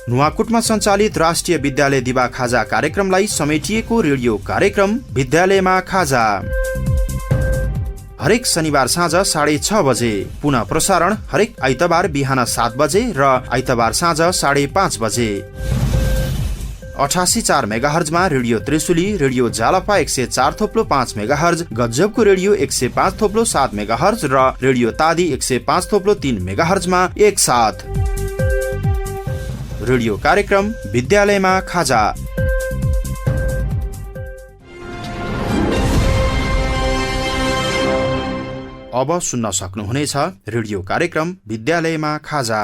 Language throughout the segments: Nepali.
नुवाकोटमा सञ्चालित राष्ट्रिय विद्यालय दिवा खाजा कार्यक्रमलाई समेटिएको रेडियो कार्यक्रम विद्यालयमा खाजा हरेक शनिबार साँझ 6:30 बजे, पुनः प्रसारण हरेक आइतबार बिहान 7 बजे र आइतबार साँझ 5:30 बजे। 88.4 मेगाहर्जमा radio Trishuli, radio Jalpa 104.5 megahertz, गजबको रेडियो 105.7 मेगाहर्ज र रेडियो तादी 105.3 मेगाहर्जमा एकसाथ। रेडियो कार्यक्रम विद्यालयमा खाजा। अब सुन्न सक्नुहुनेछ रेडियो कार्यक्रम विद्यालयमा खाजा।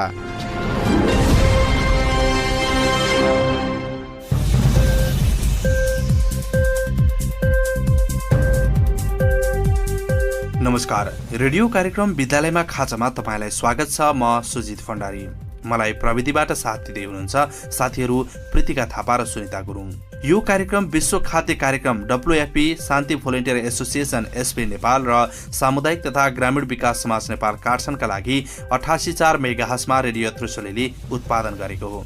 नमस्कार, रेडियो कार्यक्रम विद्यालयमा खाजामा तपाईलाई स्वागत छ। म सुजित फण्डारी। मलाई प्रविधिबाट साथ दिँदै हुनुहुन्छ साथीहरू प्रीतिका थापा र सुनिता गुरुङ। यो कार्यक्रम विश्व खाद्य कार्यक्रम WFP, शान्ति भोलिन्टियर एसोसिएसन SP नेपाल र सामुदायिक तथा ग्रामीण विकास समाज नेपाल काठमाडौँका लागि 88.4 मेगाहर्जमा रेडियो त्रिशुलीले उत्पादन गरेको हो।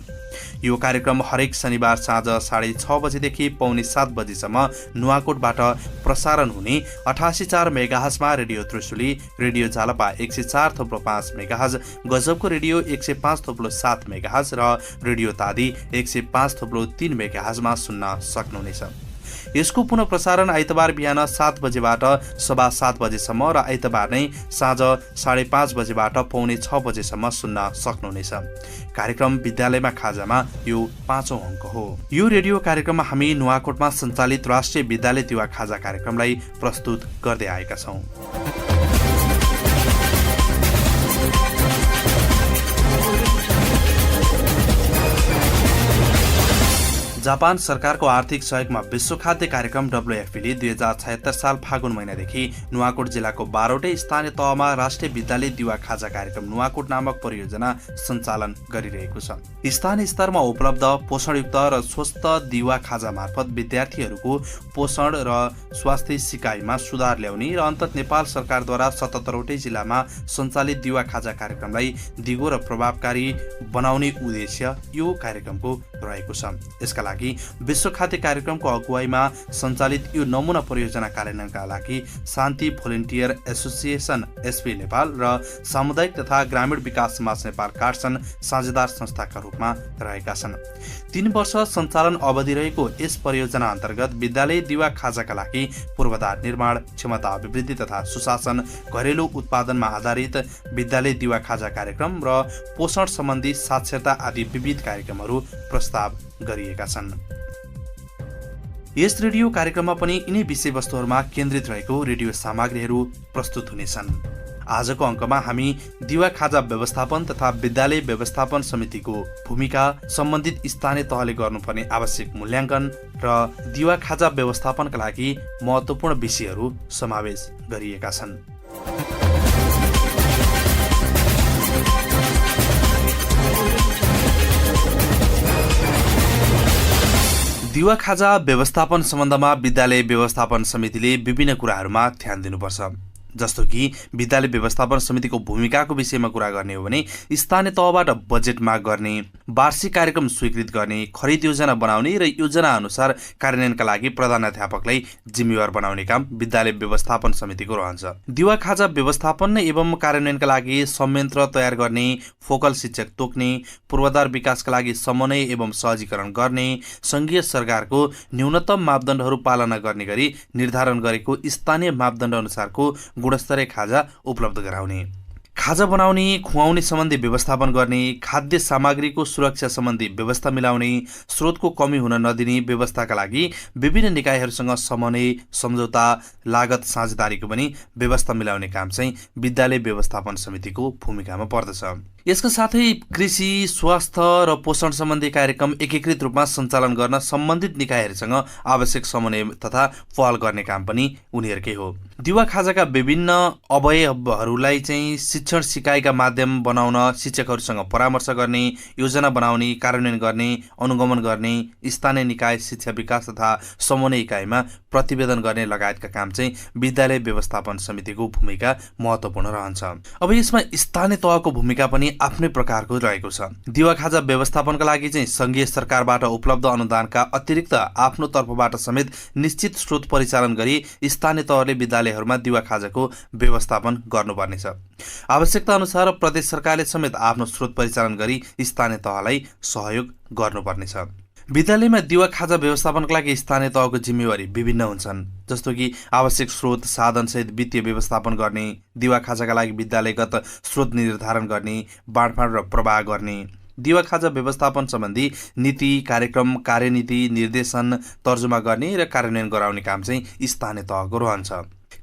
यो कार्यक्रम हरेक शनिबार साँझ 6:30 बजेदेखि 6:45 बजेसम्म नुवाकोटबाट प्रसारण हुने 88.4 मेगाहर्जमा radio Trishuli, radio Jalpa 104.5 megahertz, गजबको रेडियो 105.7 मेगाहर्ज र रेडियो तादी 105.3 मेगाहर्जमा सुन्न सक्नुहुनेछ। यसको पुनः प्रसारण आइतबार बिहान 7 बजेबाट 7:15 बजेसम्म र आइतबार नै साँझ 5:30 बजेबाट 5:45 बजेसम्म सुन्न सक्नुहुनेछ। कार्यक्रम विद्यालयमा खाजामा यो 5औं अङ्क हो। यो रेडियो कार्यक्रममा हामी नुवाकोटमा सञ्चालित राष्ट्रिय विद्यालय दिवा खाजा कार्यक्रमलाई प्रस्तुत गर्दै आएका छौं। जापान सरकारको आर्थिक सहयोगमा विश्व खाद्य कार्यक्रम WFP ले 2076 साल फागुन महिनादेखि नुवाकोट जिल्लाको 12वटै स्थानीय तहमा राष्ट्रिय विद्यालय दिवा खाजा कार्यक्रम नुवाकोट नामक परियोजना सञ्चालन गरिरहेको छ। स्थानीय स्तरमा उपलब्ध पोषणयुक्त र स्वस्थ दिवा खाजा मार्फत विद्यार्थीहरूको पोषण र स्वास्थ्य सिकाइमा सुधार ल्याउने र अन्तत नेपाल सरकारद्वारा 77वटै जिल्लामा सञ्चालित दिवा खाजा कार्यक्रमलाई दिगो र प्रभावकारी बनाउने उद्देश्य यो कार्यक्रमको रहेको छ। यसका लागि विश्व खाद्य कार्यक्रमको अगुवाईमा सञ्चालित यो नमुना परियोजना कार्यान्वयनका लागि शान्ति भोलिन्टियर एसोसिएसन SP नेपाल र सामुदायिक तथा ग्रामीण विकास समाज नेपाल काठमाडौँ साझेदार संस्थाका रूपमा रहेका छन्। 3 वर्ष सञ्चालन अवधि रहेको यस परियोजना अन्तर्गत विद्यालय दिवा खाजाका लागि पूर्वाधार निर्माण, क्षमता अभिवृद्धि तथा सुशासन, घरेलु उत्पादनमा आधारित विद्यालय दिवा खाजा कार्यक्रम र पोषण सम्बन्धी साक्षरता आदि विविध कार्यक्रमहरू प्रस्ताव गरिएका छन्। यस रेडियो कार्यक्रममा पनि यिनै विषयवस्तुहरूमा केन्द्रित रहेको रेडियो सामग्रीहरू प्रस्तुत हुनेछन्। आजको अङ्कमा हामी दिवा खाजा व्यवस्थापन तथा विद्यालय व्यवस्थापन समितिको भूमिका, सम्बन्धित स्थानीय तहले गर्नुपर्ने आवश्यक मूल्याङ्कन र दिवा खाजा व्यवस्थापनका लागि महत्त्वपूर्ण विषयहरू समावेश गरिएका छन्। दिवा खाजा व्यवस्थापन सम्बन्धमा विद्यालय व्यवस्थापन समितिले विभिन्न कुराहरूमा ध्यान दिनुपर्छ। जस्तो कि विद्यालय व्यवस्थापन समितिको भूमिकाको विषयमा कुरा गर्ने हो भने स्थानीय तहबाट बजेट माग गर्ने, वार्षिक कार्यक्रम स्वीकृत गर्ने, खरिद योजना बनाउने र योजना अनुसार कार्यान्वयनका लागि प्रधानाध्यापकलाई जिम्मेवार बनाउने काम विद्यालय व्यवस्थापन समितिको रहन्छ। दिवा खाजा व्यवस्थापन एवं कार्यान्वयनका लागि संयन्त्र तयार गर्ने, फोकल शिक्षक तोक्ने, पूर्वाधार विकासका लागि समन्वय एवं सहजीकरण गर्ने, संघीय सरकारको न्यूनतम मापदण्डहरू पालना गर्ने गरी निर्धारण गरेको स्थानीय मापदण्ड अनुसारको गुणस्तरीय खाजा उपलब्ध गराउने, खाजा बनाउने, खुवाउने सम्बन्धी व्यवस्थापन गर्ने, खाद्य सामग्रीको सुरक्षा सम्बन्धी व्यवस्था मिलाउने, स्रोतको कमी हुन नदिने व्यवस्थाका लागि विभिन्न निकायहरूसँग समन्वय, सम्झौता, लागत साझेदारीको पनि व्यवस्था मिलाउने काम चाहिँ विद्यालय व्यवस्थापन समितिको भूमिकामा पर्दछ। यसका साथै कृषि, स्वास्थ्य र पोषण सम्बन्धी कार्यक्रम एकीकृत रूपमा सञ्चालन गर्न सम्बन्धित निकायहरूसँग आवश्यक समन्वय तथा पहल गर्ने काम पनि उनीहरूकै हो। दिवा खाजाका विभिन्न अवयवहरूलाई चाहिँ शिक्षण सिकाइका माध्यम बनाउन शिक्षकहरूसँग परामर्श गर्ने, योजना बनाउने, कार्यान्वयन गर्ने, अनुगमन गर्ने, स्थानीय निकाय, शिक्षा विकास तथा समन्वय इकाइमा प्रतिवेदन गर्ने लगायतका काम चाहिँ विद्यालय व्यवस्थापन समितिको भूमिका महत्त्वपूर्ण रहन्छ। अब यसमा स्थानीय तहको भूमिका पनि आफ्नै प्रकारको रहेको छ। दिवा खाजा व्यवस्थापनका लागि चाहिँ संघीय सरकारबाट उपलब्ध अनुदानका अतिरिक्त आफ्नो तर्फबाट समेत निश्चित स्रोत परिचालन गरी स्थानीय तहले विद्यालयहरूमा दिवा खाजाको व्यवस्थापन गर्नुपर्नेछ। आवश्यकता अनुसार प्रदेश सरकारले समेत आफ्नो स्रोत परिचालन गरी स्थानीय तहलाई सहयोग गर्नुपर्नेछ। विद्यालयमा दिवा खाजा व्यवस्थापनका लागि स्थानीय तहको जिम्मेवारी विभिन्न हुन्छन्, जस्तो कि आवश्यक स्रोत साधनसहित वित्तीय व्यवस्थापन गर्ने, दिवा खाजाका लागि विद्यालयगत स्रोत निर्धारण गर्ने, बाँडफाँड र प्रवाह गर्ने, दिवा खाजा व्यवस्थापन सम्बन्धी नीति, कार्यक्रम, कार्यनीति, निर्देशन, तर्जुमा गर्ने र कार्यान्वयन गराउने काम चाहिँ स्थानीय तहको रहन्छ।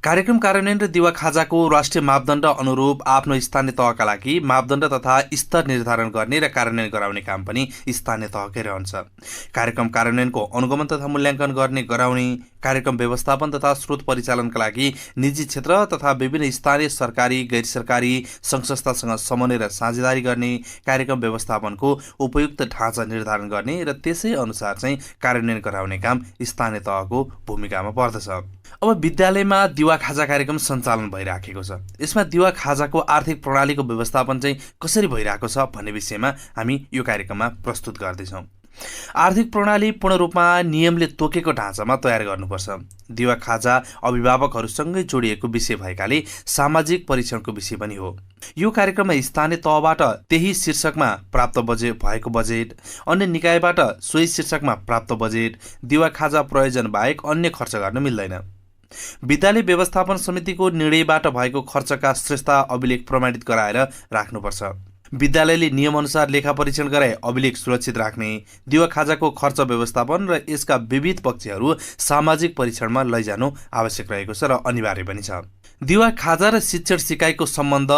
कार्यक्रम कार्यान्वयन र दिवा खाजाको राष्ट्रिय मापदण्ड अनुरूप आफ्नो स्थानीय तहका लागि मापदण्ड तथा स्तर निर्धारण गर्ने र कार्यान्वयन गराउने काम पनि स्थानीय तहकै रहन्छ। कार्यक्रम कार्यान्वयनको अनुगमन तथा मूल्याङ्कन गर्ने गराउने, कार्यक्रम व्यवस्थापन तथा स्रोत परिचालनका लागि निजी क्षेत्र तथा विभिन्न स्थानीय सरकारी गैर सरकारी सङ्घ संस्थासँग समन्वय र साझेदारी गर्ने, कार्यक्रम व्यवस्थापनको उपयुक्त ढाँचा निर्धारण गर्ने र त्यसै अनुसार चाहिँ कार्यान्वयन गराउने काम स्थानीय तहको भूमिकामा पर्दछ। अब विद्यालयमा दिवा खाजा कार्यक्रम सञ्चालन भइराखेको छ। यसमा दिवा खाजाको आर्थिक प्रणालीको व्यवस्थापन चाहिँ कसरी भइरहेको छ भन्ने विषयमा हामी यो कार्यक्रममा प्रस्तुत गर्दैछौँ। आर्थिक प्रणाली पूर्ण रूपमा नियमले तोकेको ढाँचामा तयार गर्नुपर्छ। दिवा खाजा अभिभावकहरूसँगै जोडिएको विषय भएकाले सामाजिक परीक्षणको विषय पनि हो। यो कार्यक्रममा स्थानीय तहबाट त्यही शीर्षकमा प्राप्त भएको बजेट, अन्य निकायबाट सोही शीर्षकमा प्राप्त बजेट, दिवा खाजा प्रयोजन बाहेक अन्य खर्च गर्न मिल्दैन। विद्यालय व्यवस्थापन समितिको निर्णयबाट भएको खर्चका श्रेष्ठता अभिलेख प्रमाणित गराएर राख्नुपर्छ। विद्यालयले नियमअनुसार लेखा परीक्षण गराए अभिलेख सुरक्षित राख्ने, दिवा खाजाको खर्च व्यवस्थापन र यसका विविध पक्षहरू सामाजिक परीक्षणमा लैजानु आवश्यक रहेको छ र अनिवार्य पनि छ। दिवा खाजा र शिक्षण सिकाइको सम्बन्ध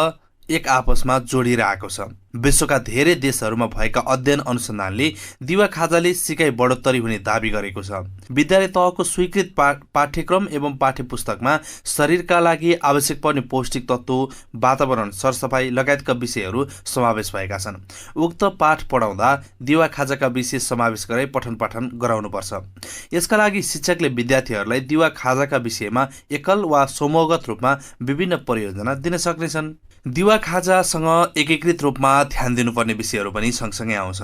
एक आपसमा जोडिएर आएको छ। विश्वका धेरै देशहरूमा भएका अध्ययन अनुसन्धानले दिवा खाजाले सिकाइ बढोत्तरी हुने दावी गरेको छ। विद्यालय तहको स्वीकृत पाठ्यक्रम एवं पाठ्यपुस्तकमा शरीरका लागि आवश्यक पर्ने पौष्टिक तत्त्व, वातावरण, सरसफाइ लगायतका विषयहरू समावेश भएका छन्। उक्त पाठ पढाउँदा दिवा खाजाका विषय समावेश गराई पठन पाठन गराउनुपर्छ। यसका लागि शिक्षकले विद्यार्थीहरूलाई दिवा खाजाका विषयमा एकल वा समूहगत रूपमा विभिन्न परियोजना दिन सक्नेछन्। दिवा खाजासँग एकीकृत रूपमा ध्यान दिनुपर्ने विषयहरू पनि सँगसँगै आउँछ।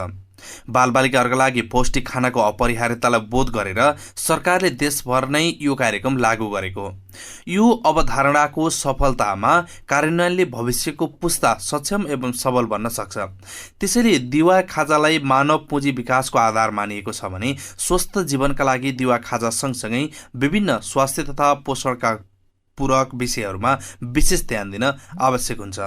बालबालिकाहरूका लागि पौष्टिक खानाको अपरिहार्यतालाई बोध गरेर सरकारले देशभर नै यो कार्यक्रम लागू गरेको। यो अवधारणाको सफलतामा कार्यान्वयनले भविष्यको पुस्ता सक्षम एवं सबल बन्न सक्छ। त्यसैले दिवा खाजालाई मानव पुँजी विकासको आधार मानिएको छ भने स्वस्थ जीवनका लागि दिवा खाजा सँगसँगै विभिन्न स्वास्थ्य तथा पोषणका पूरक विषयहरूमा विशेष ध्यान दिन आवश्यक हुन्छ।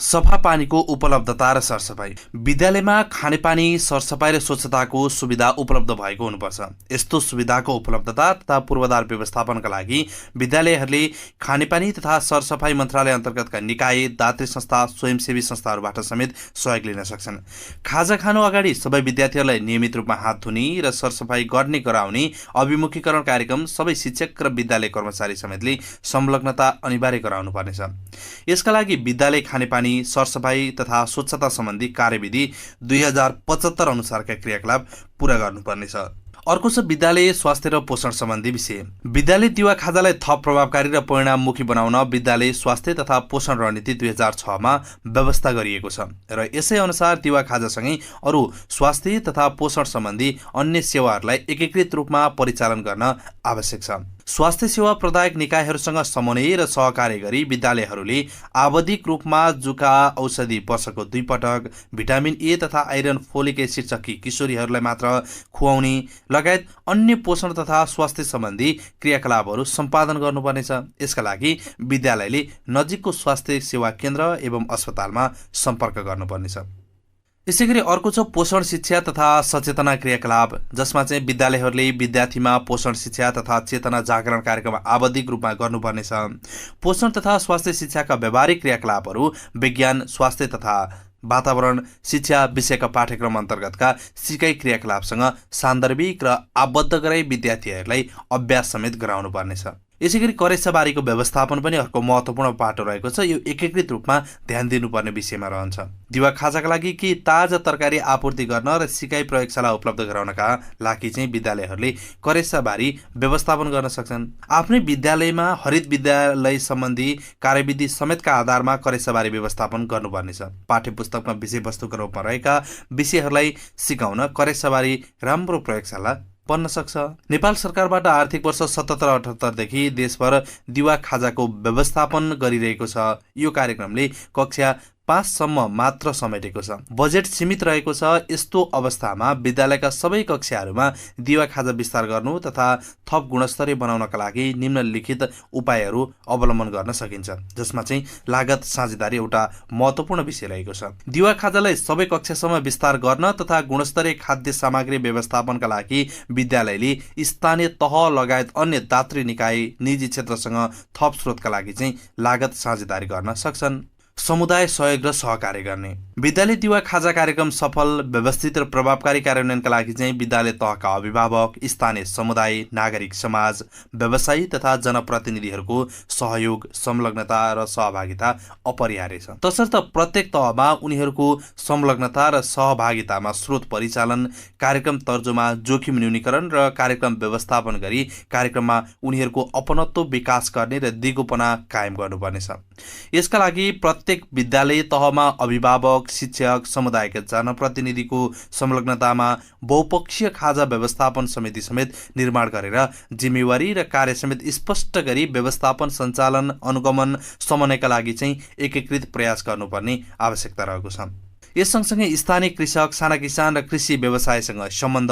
सफा पानीको उपलब्धता र सरसफाइ। विद्यालयमा खानेपानी, सरसफाइ र स्वच्छताको सुविधा उपलब्ध भएको हुनुपर्छ। यस्तो सुविधाको उपलब्धता तथा पूर्वाधार व्यवस्थापनका लागि विद्यालयहरूले खानेपानी तथा सरसफाइ मन्त्रालय अन्तर्गतका निकाय, दात्री संस्था, स्वयंसेवी संस्थाहरूबाट समेत सहयोग लिन सक्छन्। खाजा खानु अगाडि सबै विद्यार्थीहरूलाई नियमित रूपमा हात धुने र सरसफाइ गर्ने गराउने अभिमुखीकरण कार्यक्रम सबै शिक्षक र विद्यालय कर्मचारी समेतले संलग्नता अनिवार्य गराउनु पर्नेछ। यसका लागि विद्यालय खानेपानी, सरसफाइ तथा स्वच्छता सम्बन्धी कार्यविधि 2075 अनुसारका क्रियाकलाप पूरा गर्नुपर्नेछ। अर्को छ विद्यालय स्वास्थ्य र पोषण सम्बन्धी विषय। विद्यालय दिवा खाजालाई थप प्रभावकारी र परिणाममुखी बनाउन विद्यालय स्वास्थ्य तथा पोषण रणनीति 2006 मा व्यवस्था गरिएको छ र यसै अनुसार दिवा खाजासँगै अरू स्वास्थ्य तथा पोषण सम्बन्धी अन्य सेवाहरूलाई एकीकृत रूपमा परिचालन गर्न आवश्यक छ। स्वास्थ्य सेवा प्रदायक निकायहरूसँग समन्वय र सहकार्य गरी विद्यालयहरूले आवधिक रूपमा जुका औषधि वर्षको 2 पटक, भिटामिन ए तथा आइरन, फोलिक एसिड सकी किशोरीहरूलाई मात्र खुवाउने लगायत अन्य पोषण तथा स्वास्थ्य सम्बन्धी क्रियाकलापहरू सम्पादन गर्नुपर्नेछ। यसका लागि विद्यालयले नजिकको स्वास्थ्य सेवा केन्द्र एवं अस्पतालमा सम्पर्क गर्नुपर्नेछ। यसैगरी अर्को छ पोषण शिक्षा तथा सचेतना क्रियाकलाप, जसमा चाहिँ विद्यालयहरूले विद्यार्थीमा पोषण शिक्षा तथा चेतना जागरण कार्यक्रम आवधिक रूपमा गर्नुपर्नेछ। पोषण तथा स्वास्थ्य शिक्षाका व्यावहारिक क्रियाकलापहरू विज्ञान, स्वास्थ्य तथा वातावरण शिक्षा विषयका पाठ्यक्रम अन्तर्गतका सिकाइ क्रियाकलापसँग सान्दर्भिक र आबद्ध गराई विद्यार्थीहरूलाई अभ्यास समेत गराउनु पर्नेछ। यसैगरी करेसाबारीको व्यवस्थापन पनि अर्को महत्त्वपूर्ण पाटो रहेको छ। यो एकीकृत रूपमा ध्यान दिनुपर्ने विषयमा रहन्छ। दिवा खाजाका लागि केही ताजा तरकारी आपूर्ति गर्न र सिकाइ प्रयोगशाला उपलब्ध गराउनका लागि चाहिँ विद्यालयहरूले करेसाबारी व्यवस्थापन गर्न सक्छन्। आफ्नै विद्यालयमा हरित विद्यालय सम्बन्धी कार्यविधि समेतका आधारमा करेसाबारी व्यवस्थापन गर्नुपर्नेछ। पाठ्यपुस्तकमा विषयवस्तुका रूपमा रहेका विषयहरूलाई सिकाउन करेसाबारी राम्रो प्रयोगशाला बन्न सक्छ। नेपाल सरकारबाट आर्थिक वर्ष 77-78 देखि देशभर दिवा खाजाको व्यवस्थापन गरिरहेको छ। यो कार्यक्रमले कक्षा 5 सम्म मात्र समेटेको छ। बजेट सीमित रहेको छ। यस्तो अवस्थामा विद्यालयका सबै कक्षाहरूमा दिवा खाजा विस्तार गर्नु तथा थप गुणस्तरीय बनाउनका लागि निम्नलिखित उपायहरू अवलम्बन गर्न सकिन्छ, जसमा चाहिँ लागत साझेदारी एउटा महत्त्वपूर्ण विषय रहेको छ। दिवा खाजालाई सबै कक्षासम्म विस्तार गर्न तथा गुणस्तरीय खाद्य सामग्री व्यवस्थापनका लागि विद्यालयले स्थानीय तह लगायत अन्य दात्री निकाय निजी क्षेत्रसँग थप स्रोतका लागि चाहिँ लागत साझेदारी गर्न सक्छन्। समुदाय सहयोग र सहकार्य गर्ने। विद्यालय दिवा खाजा कार्यक्रम सफल, व्यवस्थित र प्रभावकारी कार्यान्वयनका लागि चाहिँ विद्यालय तहका अभिभावक, स्थानीय समुदाय, नागरिक समाज, व्यवसायी तथा जनप्रतिनिधिहरूको सहयोग, संलग्नता र सहभागिता अपरिहार्य छ। तसर्थ प्रत्येक तहमा उनीहरूको संलग्नता र सहभागितामा स्रोत परिचालन, कार्यक्रम तर्जुमा, जोखिम न्यूनीकरण र कार्यक्रम व्यवस्थापन गरी कार्यक्रममा उनीहरूको अपनत्व विकास गर्ने र दिगोपना कायम गर्नुपर्नेछ। यसका लागि प्रत्येक विद्यालय तहमा अभिभावक, शिक्षक, समुदायका जनप्रतिनिधिको संलग्नतामा बहुपक्षीय खाजा व्यवस्थापन समिति समेत निर्माण गरेर जिम्मेवारी र कार्य समेत स्पष्ट गरी व्यवस्थापन, सञ्चालन, अनुगमन, समन्वयका लागि चाहिँ एकीकृत प्रयास गर्नुपर्ने आवश्यकता रहेको छ। यस सँगसँगै स्थानीय कृषक, साना किसान र कृषि व्यवसायसँग सम्बन्ध,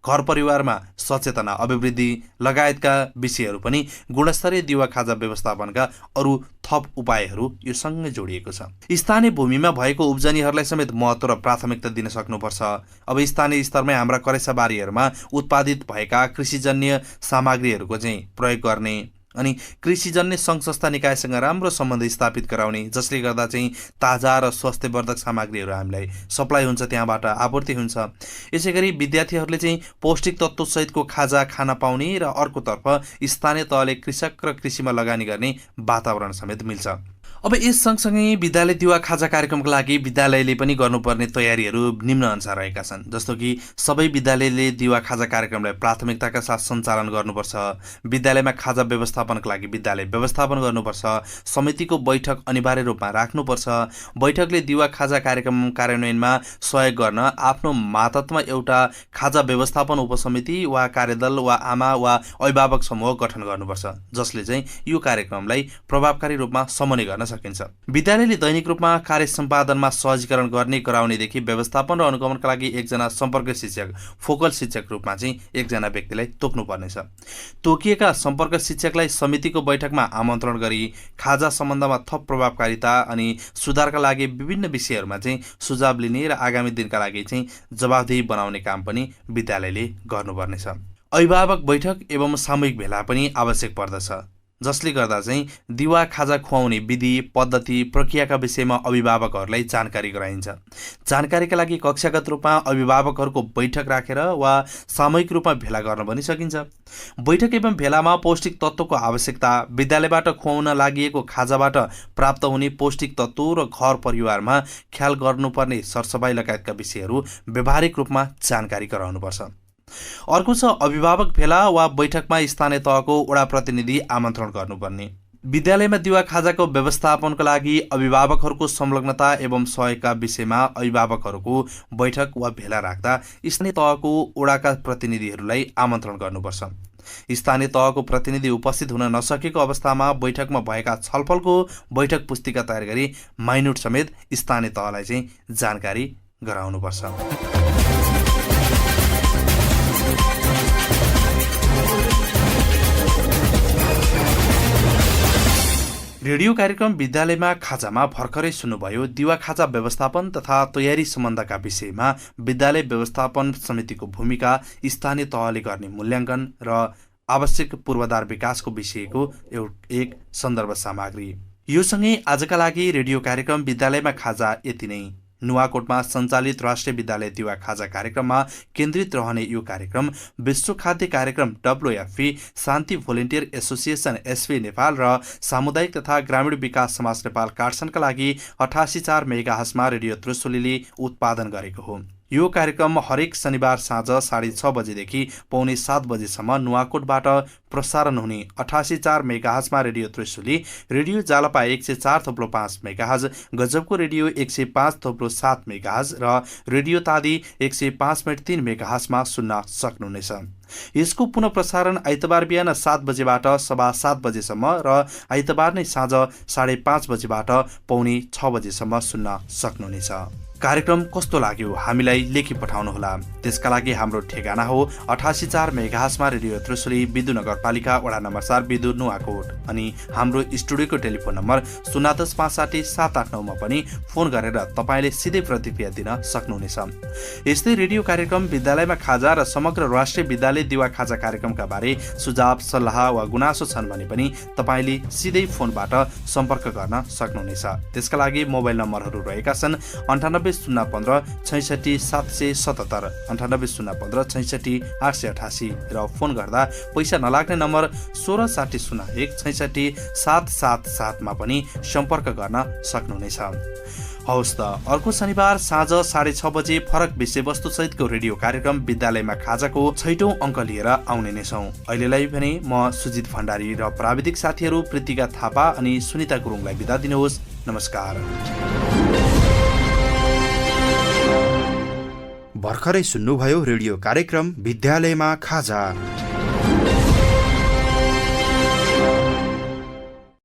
घर परिवारमा सचेतना अभिवृद्धि लगायतका विषयहरू पनि गुणस्तरीय दिवा खाजा व्यवस्थापनका अरू थप उपायहरू यो सँगै जोडिएको छ। स्थानीय भूमिमा भएको उब्जनीहरूलाई समेत महत्त्व र प्राथमिकता दिन सक्नुपर्छ। अब स्थानीय स्तरमै हाम्रा करेसाबारीहरूमा उत्पादित भएका कृषिजन्य सामग्रीहरूको चाहिँ प्रयोग गर्ने अनि कृषिजन्य सङ्घ संस्था निकायसँग राम्रो सम्बन्ध स्थापित गराउने, जसले गर्दा चाहिँ ताजा र स्वास्थ्यवर्धक सामग्रीहरू हामीलाई सप्लाई हुन्छ, त्यहाँबाट आपूर्ति हुन्छ। यसैगरी विद्यार्थीहरूले चाहिँ पौष्टिक तत्त्वसहितको खाजा खान पाउने र अर्कोतर्फ स्थानीय तहले कृषक र कृषिमा लगानी गर्ने वातावरण समेत मिल्छ। अब यस सँगसँगै विद्यालय दिवा खाजा कार्यक्रमका लागि विद्यालयले पनि गर्नुपर्ने तयारीहरू निम्न अनुसार रहेका छन्। जस्तो कि सबै विद्यालयले दिवा खाजा कार्यक्रमलाई प्राथमिकताका साथ सञ्चालन गर्नुपर्छ। विद्यालयमा खाजा व्यवस्थापनका लागि विद्यालय व्यवस्थापन गर्नुपर्छ। समितिको बैठक अनिवार्य रूपमा राख्नुपर्छ। बैठकले दिवा खाजा कार्यक्रम कार्यान्वयनमा सहयोग गर्न आफ्नो मातहतमा एउटा खाजा व्यवस्थापन उपसमिति वा कार्यदल वा आमा वा अभिभावक समूह गठन गर्नुपर्छ, जसले चाहिँ यो कार्यक्रमलाई प्रभावकारी रूपमा समन्वय गर्न सकिन्छ। विद्यालयले दैनिक रूपमा कार्य सम्पादनमा सहजीकरण गर्ने गराउनेदेखि व्यवस्थापन र अनुगमनका लागि एकजना सम्पर्क शिक्षक, फोकल शिक्षक रूपमा चाहिँ एकजना व्यक्तिलाई तोक्नुपर्नेछ। तोकिएका सम्पर्क शिक्षकलाई समितिको बैठकमा आमन्त्रण गरी खाजा सम्बन्धमा थप प्रभावकारिता अनि सुधारका लागि विभिन्न विषयहरूमा चाहिँ सुझाव लिने र आगामी दिनका लागि चाहिँ जवाफदेही बनाउने काम पनि विद्यालयले गर्नुपर्नेछ। अभिभावक बैठक एवं सामूहिक भेला पनि आवश्यक पर्दछ, जसले गर्दा चाहिँ दिवा खाजा खुवाउने विधि, पद्धति, प्रक्रियाका विषयमा अभिभावकहरूलाई जानकारी गराइन्छ। जानकारीका लागि कक्षागत रूपमा अभिभावकहरूको बैठक राखेर वा सामूहिक रूपमा भेला गर्न पनि सकिन्छ। बैठक एवं भेलामा पौष्टिक तत्त्वको आवश्यकता, विद्यालयबाट खुवाउन लागि खाजाबाट प्राप्त हुने पौष्टिक तत्त्व र घर परिवारमा ख्याल गर्नुपर्ने सरसफाइ लगायतका विषयहरू व्यावहारिक रूपमा जानकारी गराउनुपर्छ। अर्को छ अभिभावक भेला वा बैठकमा स्थानीय तहको वडा प्रतिनिधि आमन्त्रण गर्नुपर्ने। विद्यालयमा दिवा खाजाको व्यवस्थापनको लागि अभिभावकहरूको संलग्नता एवं सहयोगका विषयमा अभिभावकहरूको बैठक वा भेला राख्दा स्थानीय तहको वडाका प्रतिनिधिहरूलाई आमन्त्रण गर्नुपर्छ। स्थानीय तहको प्रतिनिधि उपस्थित हुन नसकेको अवस्थामा बैठकमा भएका छलफलको बैठक पुस्तिका तयार गरी माइनोट समेत स्थानीय तहलाई चाहिँ जानकारी गराउनुपर्छ। रेडियो कार्यक्रम विद्यालयमा खाजामा भर्खरै सुन्नुभयो दिवा खाजा व्यवस्थापन तथा तयारी सम्बन्धका विषयमा विद्यालय व्यवस्थापन समितिको भूमिका, स्थानीय तहले गर्ने मूल्याङ्कन र आवश्यक पूर्वाधार विकासको विषयको एक सन्दर्भ सामग्री। यो सँगै आजका लागि रेडियो कार्यक्रम विद्यालयमा खाजा यति नै। नुवाकोटमा सञ्चालित राष्ट्रिय विद्यालय दिवा खाजा कार्यक्रममा केन्द्रित रहने यो कार्यक्रम विश्व खाद्य कार्यक्रम WFP, शान्ति भोलिन्टियर एसोसिएसन SV नेपाल र सामुदायिक तथा ग्रामीण विकास समाज नेपाल काठसनका लागि 88.4 मेगाहर्जमा रेडियो त्रिशुलीले उत्पादन गरेको हो। यो कार्यक्रम हरेक शनिबार साँझ 6:30 बजेदेखि पौने 7 बजेसम्म नुवाकोटबाट प्रसारण हुने 88.4 मेगाहर्जमा radio Trishuli, radio Jalpa 104.5 megahertz, गजबको रेडियो 105.7 मेगाहर्ज र रेडियो तादी 105.3 मेगाहर्जमा सुन्न सक्नुहुनेछ। यसको पुनः प्रसारण आइतबार बिहान 7 बजेबाट 7:15 बजेसम्म र आइतबार नै साँझ 5:30 बजेबाट पौने 6 बजेसम्म सुन्न सक्नुहुनेछ। कार्यक्रम कस्तो लाग्यो हामीलाई लेखी पठाउनुहोला। त्यसका लागि हाम्रो ठेगाना हो 88.4 मेगाहर्जमा रेडियो त्रिशुली, विदु नगरपालिका वडा नम्बर 4, विदु नुवाकोट। अनि हाम्रो स्टुडियोको टेलिफोन नम्बर 010-560-789 मा पनि फोन गरेर तपाईले सिधै प्रतिक्रिया दिन सक्नुहुनेछ। यस्तै रेडियो कार्यक्रम विद्यालयमा खाजा र समग्र राष्ट्रिय विद्यालय दिवा खाजा कार्यक्रमका बारे सुझाव, सल्लाह वा गुनासो छन् भने पनि तपाईले सिधै फोनबाट सम्पर्क गर्न सक्नुहुनेछ। त्यसका लागि मोबाइल नम्बरहरू रहेका छन् 9801566777, 9801566888 र फोन गर्दा पैसा नलाग्ने नम्बर 16001667777 मा पनि सम्पर्क गर्न सक्नुहुनेछ। हवस् त, अर्को शनिबार साँझ 6:30 बजे फरक विषयवस्तु सहितको रेडियो कार्यक्रम विद्यालयमा खाजाको 6औं अङ्क लिएर आउने नै छौं। अहिलेलाई भने म सुजित भण्डारी र प्राविधिक साथीहरू प्रीतिका थापा अनि सुनिता गुरुङलाई बिदा दिनुहोस्। नमस्कार। भर्खरै सुन्नुभयो रेडियो कार्यक्रम विद्यालयमा खाजा।